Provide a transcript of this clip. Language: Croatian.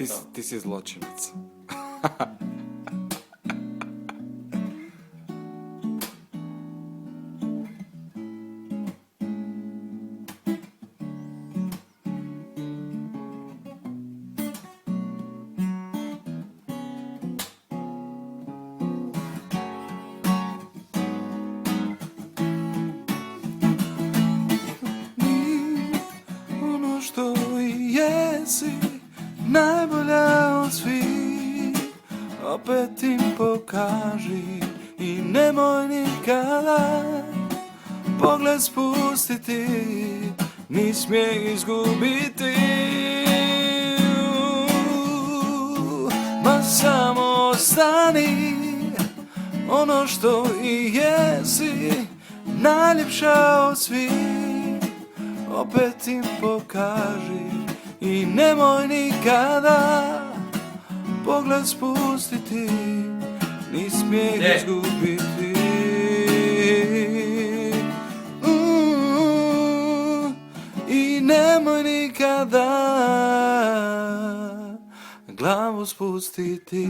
je to. Ti si zločinac. Ono što jesi, najbolja od svih, opet im pokaži i nemoj nikada pogled spustiti, ni smije izgubiti. Ma samo ostani ono što i jesi, najljepša od svih, opet im pokaži i nemoj nikada pogled spustiti, ni smijeh izgubiti. I nemoj nikada glavu spustiti.